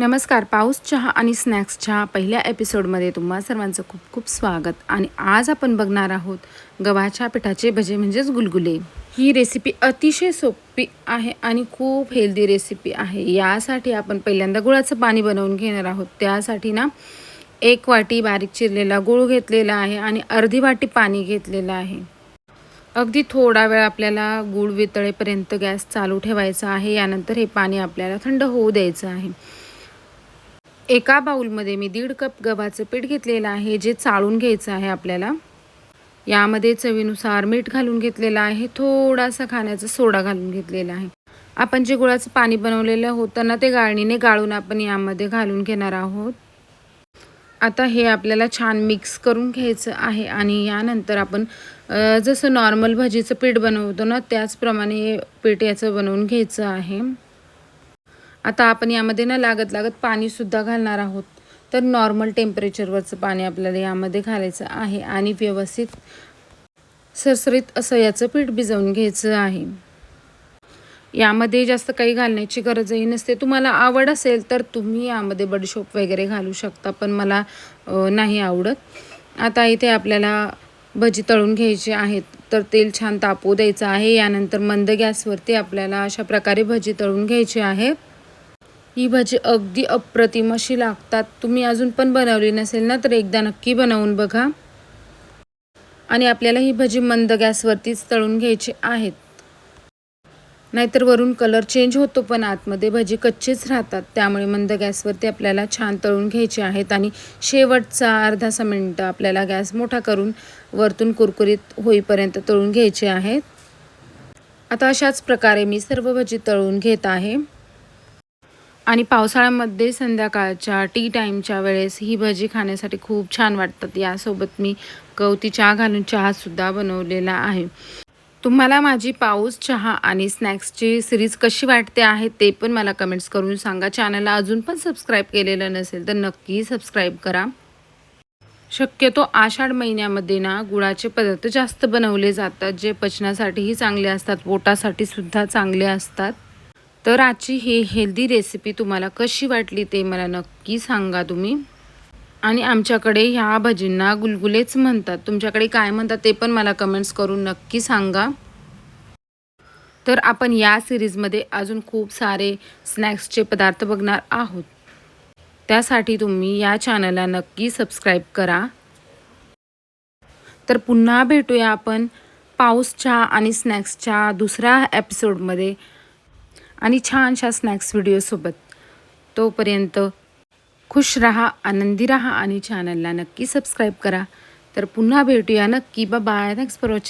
नमस्कार. पाऊस चहा आणि स्नॅक्सच्या पहिल्या एपिसोडमध्ये तुम्हा सर्वांचं खूप खूप स्वागत. आणि आज आपण बघणार आहोत गव्हाच्या पिठाचे भजे म्हणजेच गुलगुले. ही रेसिपी अतिशय सोपी आहे आणि खूप हेल्दी रेसिपी आहे. यासाठी आपण पहिल्यांदा गुळाचं पाणी बनवून घेणार आहोत. त्यासाठी ना 1 वाटी बारीक चिरलेला गूळ घेतलेला आहे आणि अर्धी वाटी पाणी घेतलेलं आहे. अगदी थोडा वेळ आपल्याला गूळ वितळेपर्यंत गॅस चालू ठेवायचा आहे. यानंतर हे पाणी आपल्याला थंड होऊ द्यायचं आहे. एका बाउलमध्ये मी 1.5 कप गव्हाचं पीठ घेतलेलं आहे, जे चाळून घ्यायचं आहे आपल्याला. यामध्ये चवीनुसार मीठ घालून घेतलेलं आहे, थोडासा खाण्याचा सोडा घालून घेतलेला आहे. आपण जे गुळाचं पाणी बनवलेलं होतं ना, ते गाळणीने गाळून आपण यामध्ये घालून घेणार आहोत. आता हे आपल्याला छान मिक्स करून घ्यायचं आहे आणि यानंतर आपण जसं नॉर्मल भजीचं पीठ बनवतो ना, त्याचप्रमाणे पीठ याचं बनवून घ्यायचं आहे. आता आपण यामध्ये ना लागत पाणीसुद्धा घालणार आहोत. तर नॉर्मल टेम्परेचरवरचं पाणी आपल्याला यामध्ये घालायचं आहे आणि व्यवस्थित सरसरीत असं याचं पीठ भिजवून घ्यायचं आहे. यामध्ये जास्त काही घालण्याची गरजही नसते. तुम्हाला आवड असेल तर तुम्ही यामध्ये बडीशोप वगैरे घालू शकता, पण मला नाही आवडत. आता इथे आपल्याला भजी तळून घ्यायची आहेत. तर तेल छान तापू द्यायचं आहे. यानंतर मंद गॅसवरती आपल्याला अशा प्रकारे भजी तळून घ्यायची आहे. ही भजी अगदी अप्रतिम अशी लागतात. तुम्ही अजून पण बनवली नसेल ना, तर एकदा नक्की बनवून बघा. आणि आपल्याला ही भजी मंद गॅसवरतीच तळून घ्यायची आहेत, नाहीतर वरून कलर चेंज होतो पण आतमध्ये भजी कच्चीच राहतात. त्यामुळे मंद गॅसवरती आपल्याला छान तळून घ्यायची आहेत आणि शेवटचा अर्धा मिनिट आपल्याला गॅस मोठा करून वरतून कुरकुरीत होईपर्यंत तळून घ्यायचे आहेत. आता अशाच प्रकारे मी सर्व भजी तळून घेत आहे. आणि पावसाळ्यामध्ये संध्याकाळच्या टी टाईमच्या वेळेस ही भजी खाण्यासाठी खूप छान वाटतात. यासोबत मी गवती चहा घालून चहासुद्धा बनवलेला आहे. तुम्हाला माझी पाऊस चहा आणि स्नॅक्सची सिरीज कशी वाटते आहे ते पण मला कमेंट्स करून सांगा. चॅनलला अजून पण सबस्क्राईब केलेलं नसेल तर नक्की सबस्क्राईब करा. शक्यतो आषाढ महिन्यामध्ये ना गुळाचे पदार्थ जास्त बनवले जातात, जे पचनासाठीही चांगले असतात, पोटासाठी सुद्धा चांगले असतात. तर आजची ही हेल्दी रेसिपी तुम्हाला कशी वाटली ते मला नक्की सांगा तुम्ही. आणि आमच्याकडे ह्या भजींना गुलगुलेच म्हणतात. तुमच्याकडे काय म्हणतात ते पण मला कमेंट्स करून नक्की सांगा. तर आपण या सिरीजमध्ये अजून खूप सारे स्नॅक्सचे पदार्थ बघणार आहोत. त्यासाठी तुम्ही या चॅनलला नक्की सबस्क्राईब करा. तर पुन्हा भेटूया आपण पाऊसच्या आणि स्नॅक्सच्या दुसऱ्या एपिसोडमध्ये आणि छानशा स्नॅक्स व्हिडिओसोबत. तोपर्यंत खुश रहा, आनंदी रहा आणि चॅनलला नक्की सबस्क्राईब करा. तर पुन्हा भेटूया नक्की. बाय. Thanks for watching.